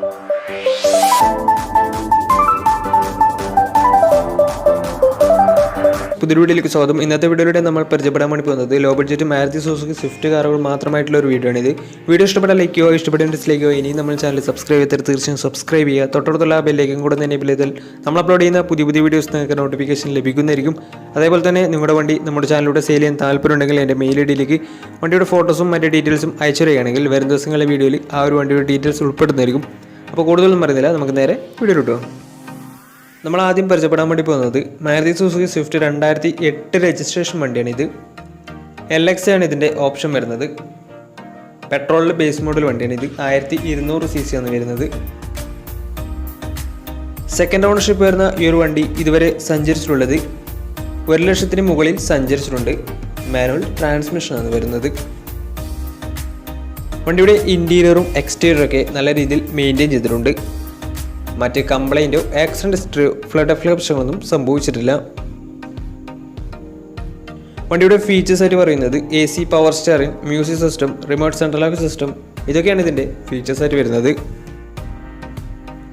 പുതിയ വീഡിയോയിലേക്ക് സ്വാഗതം. ഇന്നത്തെ വീഡിയോയിലൂടെ നമ്മൾ പരിചയപ്പെടാൻ വേണ്ടി പോകുന്നത് low budget Maruti Suzuki Swift കാറുകൾ മാത്രമായിട്ടുള്ള ഒരു വീഡിയോ ആണിത്. വീഡിയോ ഇഷ്ടപ്പെട്ടാൽ ലൈക്ക് ചെയ്യുക, ഇഷ്ടപ്പെട്ട ഡിസ്ലൈക്ക് ചെയ്യുക. ഇനി നമ്മൾ ചാനൽ സബ്സ്ക്രൈബ് ചെയ്തിട്ട് തീർച്ചയായും സബ്സ്ക്രൈബ് ചെയ്യുക. തൊട്ടടുത്തുള്ള ബെല്ലേക്കും കൂടെ തന്നെ എനേബിൾ ചെയ്താൽ നമ്മൾ അപ്ലോഡ് ചെയ്യുന്ന പുതിയ വീഡിയോസ് നിങ്ങൾക്ക് നോട്ടിഫിക്കേഷൻ ലഭിക്കുന്നതായിരിക്കും. അതേപോലെ തന്നെ നിങ്ങളുടെ വണ്ടി നമ്മുടെ ചാനലിലൂടെ സെയിൽ ചെയ്യാൻ താല്പര്യമുണ്ടെങ്കിൽ എൻ്റെ മെയിൽ ഐഡിയിലേക്ക് വണ്ടിയുടെ ഫോട്ടോസും മറ്റ് ഡീറ്റെയിൽസും അയച്ചു തരികയാണെങ്കിൽ വരും ദിവസങ്ങളിലെ വീഡിയോയിൽ ആ ഒരു വണ്ടിയുടെ ഡീറ്റെയിൽസ് ഉൾപ്പെടുന്നതായിരിക്കും. അപ്പോൾ കൂടുതലൊന്നും പറയുന്നില്ല, നമുക്ക് നേരെ വീഡിയോ കിട്ടും. നമ്മൾ ആദ്യം പരിചയപ്പെടാൻ വേണ്ടി പോകുന്നത് മാരുതി സുസുക്കി സ്വിഫ്റ്റ് 2008 രജിസ്ട്രേഷൻ വണ്ടിയാണ്. ഇത് LX ആണ് ഇതിൻ്റെ ഓപ്ഷൻ വരുന്നത്. പെട്രോളിൽ ബേസ് മോഡൽ വണ്ടിയാണ്. ഇത് 1200 cc ആണ് വരുന്നത്. സെക്കൻഡ് ഓണർഷിപ്പ് വരുന്ന ഈ ഒരു വണ്ടി ഇതുവരെ സഞ്ചരിച്ചിട്ടുള്ളത് 1,00,000 മുകളിൽ സഞ്ചരിച്ചിട്ടുണ്ട്. മാനുവൽ ട്രാൻസ്മിഷനാണ് വരുന്നത്. വണ്ടിയുടെ ഇൻറ്റീരിയറും എക്സ്റ്റീരിയറൊക്കെ നല്ല രീതിയിൽ മെയിൻറ്റെയിൻ ചെയ്തിട്ടുണ്ട്. മറ്റ് കംപ്ലൈൻറ്റോ ആക്സിഡൻറ്റ് ഹിസ്റ്ററിയോ ഫ്ലഡ് പ്രശ്നങ്ങളൊന്നും സംഭവിച്ചിട്ടില്ല. വണ്ടിയുടെ ഫീച്ചേഴ്സ് ആയിട്ട് പറയുന്നത് AC power steering, music system, remote central lock system, ഇതൊക്കെയാണ് ഇതിൻ്റെ ഫീച്ചേഴ്സ് ആയിട്ട് വരുന്നത്.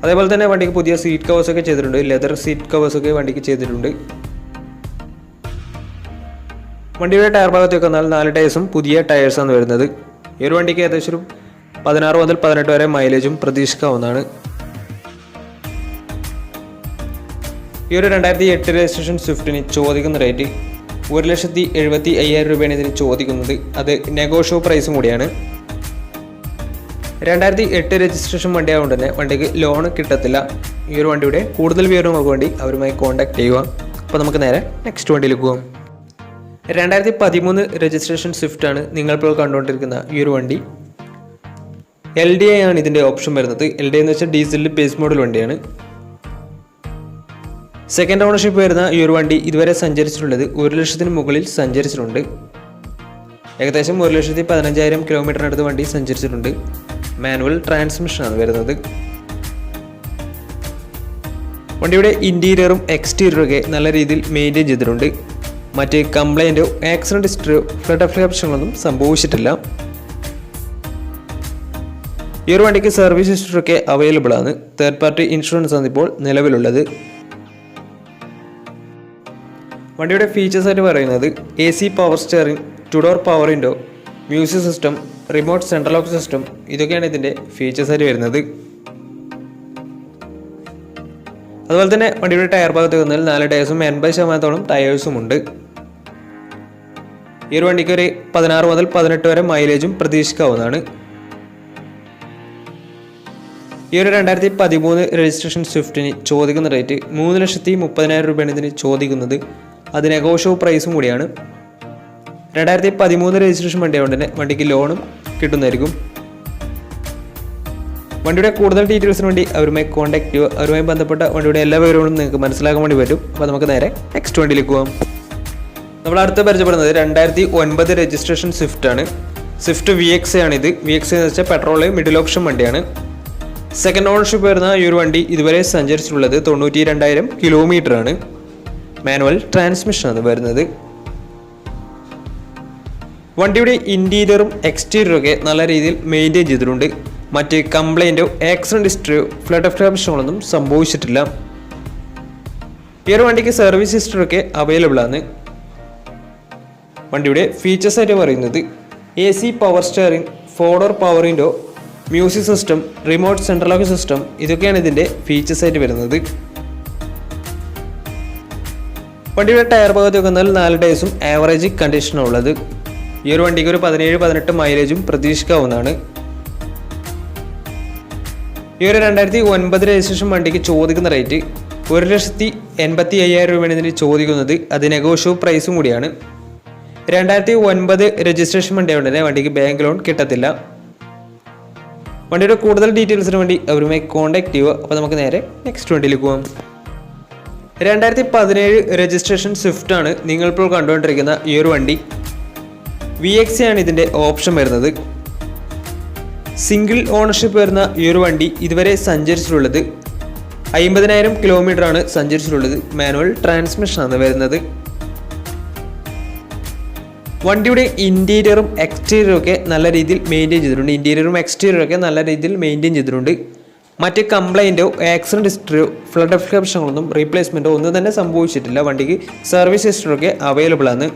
അതേപോലെ തന്നെ വണ്ടിക്ക് പുതിയ സീറ്റ് കവേഴ്സൊക്കെ ചെയ്തിട്ടുണ്ട്. ലെതർ സീറ്റ് കവേഴ്സൊക്കെ വണ്ടിക്ക് ചെയ്തിട്ടുണ്ട്. വണ്ടിയുടെ ടയർ ഭാഗത്തേക്ക് വന്നാൽ 4 ടയേഴ്സും പുതിയ ടയേഴ്സാണ് വരുന്നത്. ഈ ഒരു വണ്ടിക്ക് ഏകദേശം 16 മുതൽ 18 വരെ മൈലേജും പ്രതീക്ഷിക്കാവുന്നതാണ്. ഈ ഒരു 2008 രജിസ്ട്രേഷൻ സ്വിഫ്റ്റിന് ചോദിക്കുന്ന റേറ്റ് 1,75,000 രൂപയാണ് ഇതിന് ചോദിക്കുന്നത്. അത് നെഗോഷ്യോ പ്രൈസും കൂടിയാണ്. 2008 രജിസ്ട്രേഷൻ വണ്ടി ആയതുകൊണ്ട് തന്നെ വണ്ടിക്ക് ലോൺ കിട്ടത്തില്ല. ഈ ഒരു വണ്ടിയുടെ കൂടുതൽ വിവരങ്ങൾക്ക് വേണ്ടി അവരുമായി കോൺടാക്ട് ചെയ്യുക. അപ്പോൾ നമുക്ക് നേരെ നെക്സ്റ്റ് വണ്ടിയിലേക്ക് പോകാം. 2013 രജിസ്ട്രേഷൻ സ്വിഫ്റ്റാണ് നിങ്ങളിപ്പോൾ കണ്ടുകൊണ്ടിരിക്കുന്ന ഈ ഒരു വണ്ടി. LDI ആണ് ഇതിൻ്റെ ഓപ്ഷൻ വരുന്നത്. LDI എന്ന് വെച്ചാൽ ഡീസലിൽ ബേസ് മോഡൽ വണ്ടിയാണ്. സെക്കൻഡ് ഓണർഷിപ്പ് വരുന്ന ഈ ഒരു വണ്ടി ഇതുവരെ സഞ്ചരിച്ചിട്ടുള്ളത് 1,00,000 മുകളിൽ സഞ്ചരിച്ചിട്ടുണ്ട്. ഏകദേശം 1,15,000 കിലോമീറ്ററിനടുത്ത് വണ്ടി സഞ്ചരിച്ചിട്ടുണ്ട്. മാനുവൽ ട്രാൻസ്മിഷനാണ് വരുന്നത്. വണ്ടിയുടെ ഇൻറ്റീരിയറും എക്സ്റ്റീരിയറൊക്കെ നല്ല രീതിയിൽ മെയിൻറ്റെയിൻ ചെയ്തിട്ടുണ്ട്. മറ്റ് കംപ്ലൈൻറ്റോ ആക്സിഡൻറ്റ് ഹിസ്റ്ററിയോ ഫ്ലഡ് പ്രശ്നങ്ങളൊന്നും സംഭവിച്ചിട്ടില്ല. ഈ ഒരു വണ്ടിക്ക് സർവീസ് ഹിസ്റ്ററൊക്കെ അവൈലബിൾ ആണ്. തേർഡ് പാർട്ടി ഇൻഷുറൻസ് ആണ് ഇപ്പോൾ നിലവിലുള്ളത്. വണ്ടിയുടെ ഫീച്ചേഴ്സ് ആയിട്ട് പറയുന്നത് AC power steering, 2 door power window, music system, remote central lock system, ഇതൊക്കെയാണ് ഇതിൻ്റെ ഫീച്ചേഴ്സ് ആയിട്ട് വരുന്നത്. അതുപോലെ തന്നെ വണ്ടിയുടെ ടയർ ഭാഗത്ത് വന്നാൽ 4 ടയേഴ്സും 80% ടയേഴ്സും ഉണ്ട്. ഈ ഒരു വണ്ടിക്ക് ഒരു 16 മുതൽ 18 വരെ മൈലേജും പ്രതീക്ഷിക്കാവുന്നതാണ്. ഈ ഒരു 2013 രജിസ്ട്രേഷൻ സ്വിഫ്റ്റിന് ചോദിക്കുന്ന റേറ്റ് 3,30,000 രൂപയാണ് ഇതിന് ചോദിക്കുന്നത്. അത് നെഗോഷ്യോ പ്രൈസും കൂടിയാണ്. 2013 രജിസ്ട്രേഷൻ വണ്ടി ആയതുകൊണ്ട് തന്നെ വണ്ടിക്ക് ലോണും കിട്ടുന്നതായിരിക്കും. വണ്ടിയുടെ കൂടുതൽ ഡീറ്റെയിൽസിന് വേണ്ടി അവരുമായി കോൺടാക്ട് ചെയ്യുക. അവരുമായി ബന്ധപ്പെട്ട വണ്ടിയുടെ എല്ലാ വിവരങ്ങളും നിങ്ങൾക്ക് മനസ്സിലാക്കാൻ വേണ്ടി പറ്റും. അപ്പോൾ നമുക്ക് നേരെ നെക്സ്റ്റ് വണ്ടിയിലേക്ക് പോകാം. നമ്മൾ അടുത്ത് പരിചയപ്പെടുന്നത് 2009 രജിസ്ട്രേഷൻ സ്വിഫ്റ്റ് ആണ്. സ്വിഫ്റ്റ് VX ആണിത്. VX എന്ന് വെച്ചാൽ പെട്രോൾ മിഡിൽ ഓപ്ഷൻ വണ്ടിയാണ്. സെക്കൻഡ് ഓണർഷിപ്പ് വരുന്ന ഈ ഒരു വണ്ടി ഇതുവരെ സഞ്ചരിച്ചിട്ടുള്ളത് 92,000 കിലോമീറ്റർ ആണ്. മാനുവൽ ട്രാൻസ്മിഷനാണ് വരുന്നത്. വണ്ടിയുടെ ഇൻറ്റീരിയറും എക്സ്റ്റീരിയറൊക്കെ നല്ല രീതിയിൽ മെയിൻറ്റെയിൻ ചെയ്തിട്ടുണ്ട്. മറ്റ് കംപ്ലൈൻറ്റോ ആക്സിഡൻറ്റ് ഹിസ്റ്ററിയോ ഫ്ലഡ് പ്രശ്നങ്ങളൊന്നും സംഭവിച്ചിട്ടില്ല. ഈ ഒരു വണ്ടിക്ക് സർവീസ് ഹിസ്റ്ററൊക്കെ അവൈലബിൾ ആണ്. വണ്ടിയുടെ ഫീച്ചേഴ്സ് ആയിട്ട് പറയുന്നത് AC power steering, 4 door power window, music system, remote central lock system, ഇതൊക്കെയാണ് ഇതിൻ്റെ ഫീച്ചേഴ്സ് ആയിട്ട് വരുന്നത്. വണ്ടിയുടെ ടയർ ഭാഗത്തേക്ക് വന്നാൽ 4 ടയേഴ്സും ആവറേജ് കണ്ടീഷനാണ് ഉള്ളത്. ഈ ഒരു വണ്ടിക്ക് ഒരു 17-18 മൈലേജും പ്രതീക്ഷിക്കാവുന്നതാണ്. ഈ ഒരു 2009 രജിസ്ട്രേഷൻ വണ്ടിക്ക് ചോദിക്കുന്ന റേറ്റ് 1,85,000 രൂപയാണ് ഇതിന് ചോദിക്കുന്നത്. അത് നെഗോഷ്യോ പ്രൈസും കൂടിയാണ്. 2009 രജിസ്ട്രേഷൻ വണ്ടി ആയതുകൊണ്ട് തന്നെ വണ്ടിക്ക് ബാങ്ക് ലോൺ കിട്ടത്തില്ല. വണ്ടിയുടെ കൂടുതൽ ഡീറ്റെയിൽസിന് വേണ്ടി അവരുമായി കോൺടാക്ട് ചെയ്യുക. അപ്പോൾ നമുക്ക് നേരെ നെക്സ്റ്റ് വണ്ടിയിലേക്ക് പോകാം. 2017 രജിസ്ട്രേഷൻ സ്വിഫ്റ്റ് ആണ് നിങ്ങളിപ്പോൾ കണ്ടുകൊണ്ടിരിക്കുന്ന ഈ ഒരു വണ്ടി. VX ആണ് ഇതിൻ്റെ ഓപ്ഷൻ വരുന്നത്. സിംഗിൾ ഓണർഷിപ്പ് വരുന്ന ഈ ഒരു വണ്ടി ഇതുവരെ സഞ്ചരിച്ചിട്ടുള്ളത് 50,000 കിലോമീറ്റർ ആണ് സഞ്ചരിച്ചിട്ടുള്ളത്. മാനുവൽ ട്രാൻസ്മിഷനാണ് വരുന്നത്. വണ്ടിയുടെ ഇൻറ്റീരിയറും എക്സ്റ്റീരിയറും ഒക്കെ നല്ല രീതിയിൽ മെയിൻറ്റെയിൻ ചെയ്തിട്ടുണ്ട്. മറ്റ് കംപ്ലൈൻറ്റോ ആക്സിഡൻറ്റ് ഹിസ്റ്ററിയോ ഫ്ലഡ് പ്രശ്നങ്ങളൊന്നും റീപ്ലേസ്മെൻറ്റോ ഒന്നും തന്നെ സംഭവിച്ചിട്ടില്ല. വണ്ടിക്ക് സർവീസ് ഹിസ്റ്ററൊക്കെ അവൈലബിൾ ആണ്.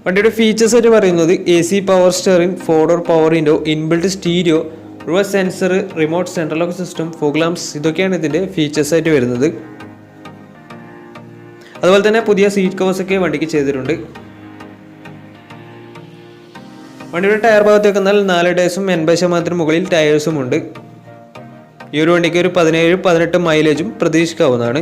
വണ്ടിയുടെ ഫീച്ചേഴ്സ് ആയിട്ട് പറയുന്നത് AC power steering, 4 door power window, inbuilt stereo, reverse sensor, remote central lock system, fog lamps, ഇതൊക്കെയാണ് ഇതിൻ്റെ ഫീച്ചേഴ്സ് ആയിട്ട് വരുന്നത്. അതുപോലെ തന്നെ പുതിയ സീറ്റ് കവേഴ്സൊക്കെ വണ്ടിക്ക് ചെയ്തിട്ടുണ്ട്. വണ്ടിയുടെ ടയർ ഭാഗത്തേക്ക് വന്നാൽ 4 ടയേഴ്സും 80% മുകളിൽ ടയേഴ്സും ഉണ്ട്. ഈ ഒരു വണ്ടിക്ക് ഒരു 17-18 മൈലേജും പ്രതീക്ഷിക്കാവുന്നതാണ്.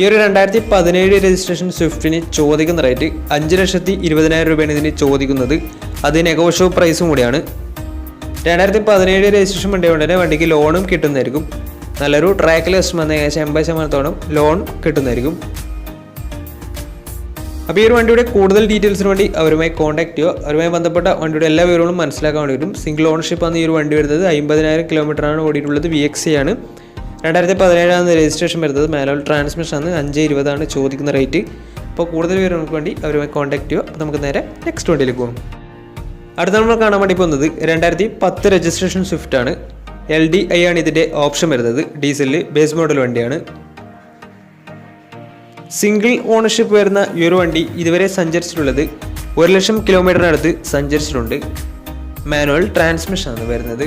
ഈ ഒരു 2017 രജിസ്ട്രേഷൻ സ്വിഫ്റ്റിന് ചോദിക്കുന്ന റേറ്റ് 5,20,000 രൂപയാണ് ഇതിന് ചോദിക്കുന്നത്. അത് നെഗോഷ്യബിൾ പ്രൈസും കൂടിയാണ്. 2017 രജിസ്ട്രേഷൻ വണ്ടി കൊണ്ട് തന്നെ വണ്ടിക്ക് ലോണും കിട്ടുന്നതായിരിക്കും. നല്ലൊരു ട്രാക്ക് ലിസ്റ്റ് വന്ന ഏകദേശം 80% ലോൺ കിട്ടുന്നതായിരിക്കും. അപ്പോൾ ഈ ഒരു വണ്ടിയുടെ കൂടുതൽ ഡീറ്റെയിൽസിന് വേണ്ടി അവരുമായി കോൺടാക്ട് ചെയ്യുക. അവരുമായി ബന്ധപ്പെട്ട വണ്ടിയുടെ എല്ലാ വിവരങ്ങളും മനസ്സിലാക്കാൻ വേണ്ടി വരും. സിംഗിൾ ഓണർഷിപ്പാണ് ഈ ഒരു വണ്ടി വരുന്നത്. 50,000 കിലോമീറ്ററാണ് ഓടിയിട്ടുള്ളത്. VXC ആണ്. 2017 രജിസ്ട്രേഷൻ വരുന്നത്. മാനുവൽ ട്രാൻസ്മിഷൻ ആണ്. 5,20,000 ചോദിക്കുന്ന റേറ്റ്. അപ്പോൾ കൂടുതൽ വിവരങ്ങൾക്ക് വേണ്ടി അവരുമായി കോൺടാക്ട് ചെയ്യുക. അപ്പോൾ നമുക്ക് നേരെ നെക്സ്റ്റ് വണ്ടിയിലേക്ക് പോകും. അടുത്ത നമ്മൾ കാണാൻ വേണ്ടി പോകുന്നത് 2010 രജിസ്ട്രേഷൻ സ്വിഫ്റ്റ് ആണ്. LDI ആണ് ഇതിൻ്റെ ഓപ്ഷൻ വരുന്നത്. ഡീസലിൽ ബേസ് മോഡൽ വണ്ടിയാണ്. സിംഗിൾ ഓണർഷിപ്പ് വരുന്ന ഈ ഒരു വണ്ടി ഇതുവരെ സഞ്ചരിച്ചിട്ടുള്ളത് 1,00,000 കിലോമീറ്ററിനടുത്ത് സഞ്ചരിച്ചിട്ടുണ്ട്. മാനുവൽ ട്രാൻസ്മിഷൻ ആണ് വരുന്നത്.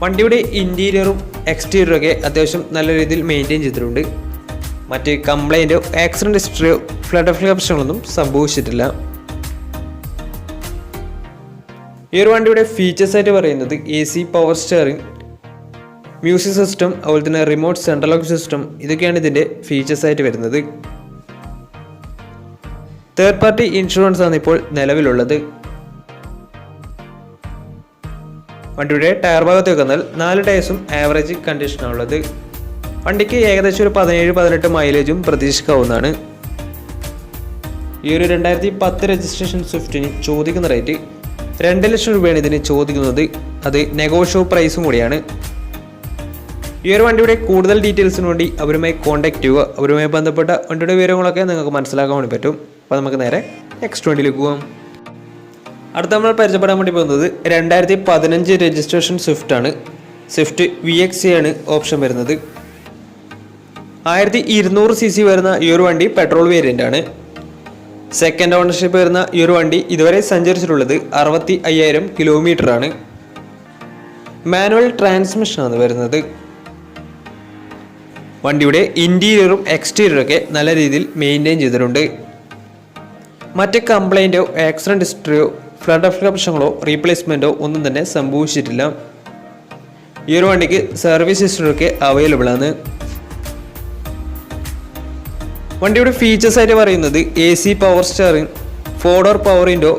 വണ്ടിയുടെ ഇൻറ്റീരിയറും എക്സ്റ്റീരിയറും ഒക്കെ അത്യാവശ്യം നല്ല രീതിയിൽ മെയിൻറ്റെയിൻ ചെയ്തിട്ടുണ്ട്. മറ്റ് കംപ്ലൈൻറ്റോ ആക്സിഡൻറ്റ് ഹിസ്റ്ററിയോ ഫ്ലഡ് പ്രശ്നങ്ങളൊന്നും സംഭവിച്ചിട്ടില്ല. ഈ ഒരു വണ്ടിയുടെ ഫീച്ചേഴ്സ് ആയിട്ട് പറയുന്നത് AC power steering, music system, അതുപോലെ തന്നെ റിമോട്ട് സെൻട്രൽ ലോക്ക് സിസ്റ്റം, ഇതൊക്കെയാണ് ഇതിൻ്റെ ഫീച്ചേഴ്സ് ആയിട്ട് വരുന്നത്. തേർഡ് പാർട്ടി ഇൻഷുറൻസ് ആണ് ഇപ്പോൾ നിലവിലുള്ളത്. വണ്ടിയുടെ ടയർ ഭാഗത്തേക്ക് വന്നാൽ 4 ടയേഴ്സും ആവറേജ് കണ്ടീഷനാണുള്ളത്. വണ്ടിക്ക് ഏകദേശം ഒരു 17-18 മൈലേജും പ്രതീക്ഷിക്കാവുന്നതാണ്. ഈ ഒരു 2010 രജിസ്ട്രേഷൻ സ്വിഫ്റ്റിന് ചോദിക്കുന്ന റേറ്റ് 2,00,000 രൂപയാണ് ഇതിന് ചോദിക്കുന്നത്. അത് നെഗോഷ്യബിൾ പ്രൈസും കൂടിയാണ്. ഈ ഒരു വണ്ടിയുടെ കൂടുതൽ ഡീറ്റെയിൽസിന് വേണ്ടി അവരുമായി കോൺടാക്ട് ചെയ്യുക. അവരുമായി ബന്ധപ്പെട്ട വണ്ടിയുടെ വിവരങ്ങളൊക്കെ നിങ്ങൾക്ക് മനസ്സിലാക്കാൻ വേണ്ടി പറ്റും. അപ്പോൾ നമുക്ക് നേരെ നെക്സ്റ്റ് വണ്ടിയിലേക്ക് പോകാം. അടുത്ത നമ്മൾ പരിചയപ്പെടാൻ വേണ്ടി പോകുന്നത് 2015 രജിസ്ട്രേഷൻ സ്വിഫ്റ്റ് ആണ്. സ്വിഫ്റ്റ് VXC ആണ് ഓപ്ഷൻ വരുന്നത്. 1200 cc വരുന്ന ഈ ഒരു വണ്ടി പെട്രോൾ വേരിയൻ്റ് ആണ്. സെക്കൻഡ് ഓണർഷിപ്പ് വരുന്ന ഈ ഒരു വണ്ടി ഇതുവരെ സഞ്ചരിച്ചിട്ടുള്ളത് 65,000 കിലോമീറ്ററാണ്. മാനുവൽ ട്രാൻസ്മിഷനാണ് വരുന്നത്. വണ്ടിയുടെ ഇൻറ്റീരിയറും എക്സ്റ്റീരിയറും ഒക്കെ നല്ല രീതിയിൽ മെയിൻറ്റെയിൻ ചെയ്തിട്ടുണ്ട്. മറ്റ് കംപ്ലൈൻറ്റോ ആക്സിഡൻറ്റ് ഹിസ്റ്ററിയോ ഫ്ലഡ് പ്രശ്നങ്ങളോ റീപ്ലേസ്മെൻറ്റോ ഒന്നും തന്നെ സംഭവിച്ചിട്ടില്ല. ഈ ഒരു വണ്ടിക്ക് സർവീസ് ഹിസ്റ്ററിയൊക്കെ അവൈലബിൾ ആണ്. വണ്ടിയുടെ ഫീച്ചേഴ്സ് ആയിട്ട് പറയുന്നത് AC power steering, 4 door power window,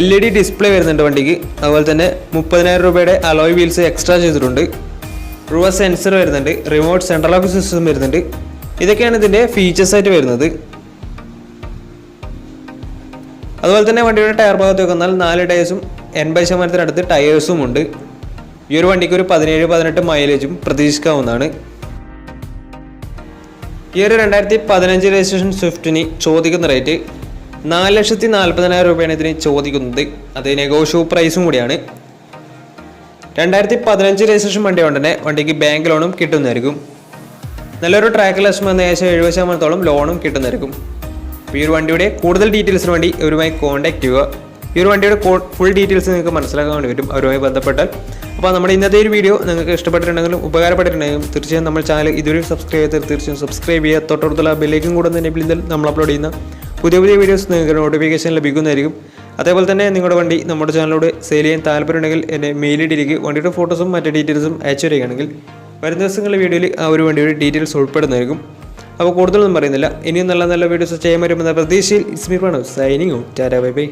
LED display വരുന്നുണ്ട് വണ്ടിക്ക്. അതുപോലെ തന്നെ 30,000 രൂപയുടെ അലോയ് വീൽസ് എക്സ്ട്രാ ചെയ്തിട്ടുണ്ട്. റിവേഴ്സ് സെൻസർ വരുന്നുണ്ട്. റിമോട്ട് സെൻട്രൽ ലോക്ക് സിസ്റ്റം വരുന്നുണ്ട്. ഇതൊക്കെയാണ് ഇതിൻ്റെ ഫീച്ചേഴ്സ് ആയിട്ട് വരുന്നത്. അതുപോലെ തന്നെ വണ്ടിയുടെ ടയർ ഭാഗത്തേക്ക് വന്നാൽ 4 ടയേഴ്സും 80% ടയേഴ്സും ഉണ്ട്. ഈ ഒരു വണ്ടിക്ക് ഒരു 17-18 മൈലേജും പ്രതീക്ഷിക്കാവുന്നതാണ്. ഈ ഒരു 2015 രജിസ്ട്രേഷൻ സ്വിഫ്റ്റിന് ചോദിക്കുന്ന റേറ്റ് 4,40,000 രൂപയാണ് ഇതിന് ചോദിക്കുന്നത്. അത് നെഗോഷ്യബിൾ പ്രൈസും കൂടിയാണ്. 2015 രജിസ്ട്രേഷൻ വണ്ടി കൊണ്ട് തന്നെ വണ്ടിക്ക് ബാങ്ക് ലോണും കിട്ടുന്നതായിരിക്കും. നല്ലൊരു ട്രാക്ക് ലക്ഷം വന്ന ഏകദേശം 70% ലോണും കിട്ടുന്നതായിരിക്കും. ഈ ഒരു വണ്ടിയുടെ കൂടുതൽ ഡീറ്റെയിൽസിന് വേണ്ടി അവരുമായി കോൺടാക്ട് ചെയ്യുക. ഈ ഒരു വണ്ടിയുടെ ഫുൾ ഡീറ്റെയിൽസ് നിങ്ങൾക്ക് മനസ്സിലാക്കാൻ വേണ്ടി പറ്റും അവരുമായി ബന്ധപ്പെട്ടാൽ. അപ്പോൾ നമ്മുടെ ഇന്നത്തെ ഒരു വീഡിയോ നിങ്ങൾക്ക് ഇഷ്ടപ്പെട്ടിട്ടുണ്ടെങ്കിലും ഉപകാരപ്പെട്ടിട്ടുണ്ടെങ്കിലും തീർച്ചയായും നമ്മൾ ചാനൽ ഇതുവരെ സബ്സ്ക്രൈബ് ചെയ്ത് തീർച്ചയായും സബ്സ്ക്രൈബ് ചെയ്യുക. തൊട്ടടുത്തുള്ള ബെല്ലേക്കും കൂടെ തന്നെ നമ്മൾ അപ്ലോഡ് ചെയ്യുന്ന പുതിയ വീഡിയോസ് നിങ്ങൾക്ക് നോട്ടിഫിക്കേഷൻ ലഭിക്കുന്നതായിരിക്കും. അതേപോലെ തന്നെ നിങ്ങളുടെ വണ്ടി നമ്മുടെ ചാനലിലൂടെ സെയിൽ ചെയ്യാൻ താല്പര്യമുണ്ടെങ്കിൽ എൻ്റെ മെയിൽ ഐഡിയിലേക്ക് വണ്ടിയുടെ ഫോട്ടോസും മറ്റ് ഡീറ്റെയിൽസും അയച്ചു തരികയാണെങ്കിൽ വരുന്ന ദിവസങ്ങളിലെ വീഡിയോയിൽ ആ ഒരു വണ്ടിയുടെ ഡീറ്റെയിൽസ് ഉൾപ്പെടുന്നതായിരിക്കും. അപ്പോൾ കൂടുതലൊന്നും പറയുന്നില്ല. ഇനിയും നല്ല വീഡിയോസ് ചെയ്യാൻ പറ്റുമെന്ന പ്രതീക്ഷയിൽ it's me Pranav signing out. Tata bye bye.